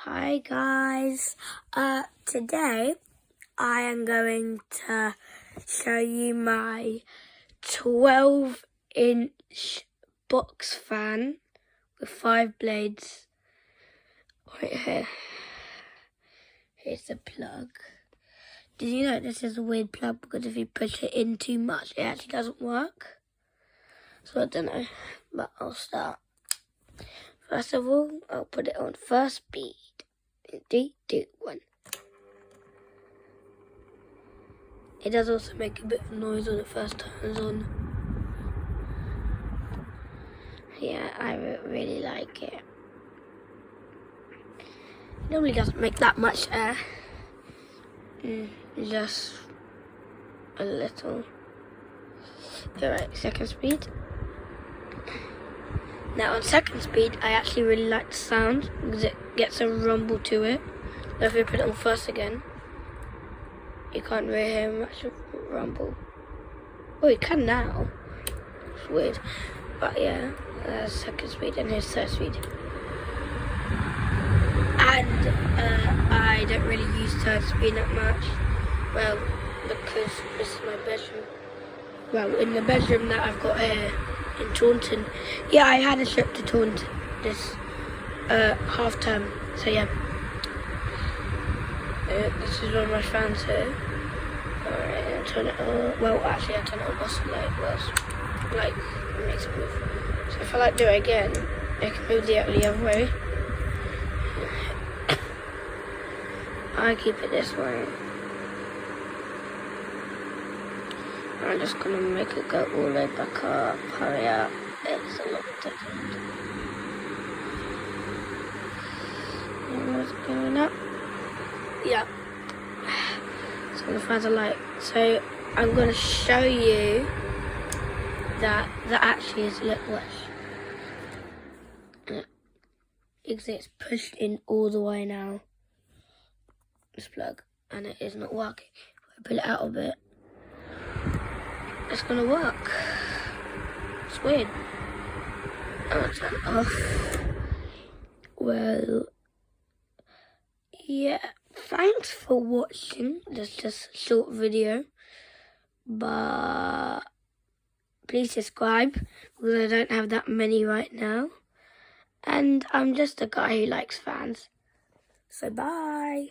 Hi guys, today I am going to show you my 12-inch box fan with 5 blades right here. Here's the plug. Did you know this is a weird plug because if you push it in too much it actually doesn't work? So I don't know, but I'll start. First of all, I'll put it on first speed. 3, 2, 1. It does also make a bit of noise when it first turns on. Yeah, I really like it. It normally doesn't make that much air. Just a little. Alright, second speed. Now on second speed, I actually really like the sound because it gets a rumble to it. Now if we put it on first again, you can't really hear much rumble. Oh, you can now. It's weird. But yeah, second speed and here's third speed. And I don't really use third speed that much. Well, because this is my bedroom. Well, in the bedroom that I've got here in Taunton. Yeah, I had a trip to Taunton this half term. So yeah. This is one of my fans here. Alright, I'll turn it on. Well, actually, I'll turn it on oscillate. Well, like, it makes it move. So if I like do it again, I can move the other way. I keep it this way. I'm just gonna make it go all the way back up. Hurry up. It's a lot different. What's going up? Yeah. So the fans are like. So I'm gonna show you that actually is a little worse. Because it's pushed in all the way now. This plug, and it is not working. If I pull it out a bit, it's gonna work. It's weird. I'll turn it off. Well, yeah. Thanks for watching. This just a short video, but please subscribe because I don't have that many right now. And I'm just a guy who likes fans. So bye.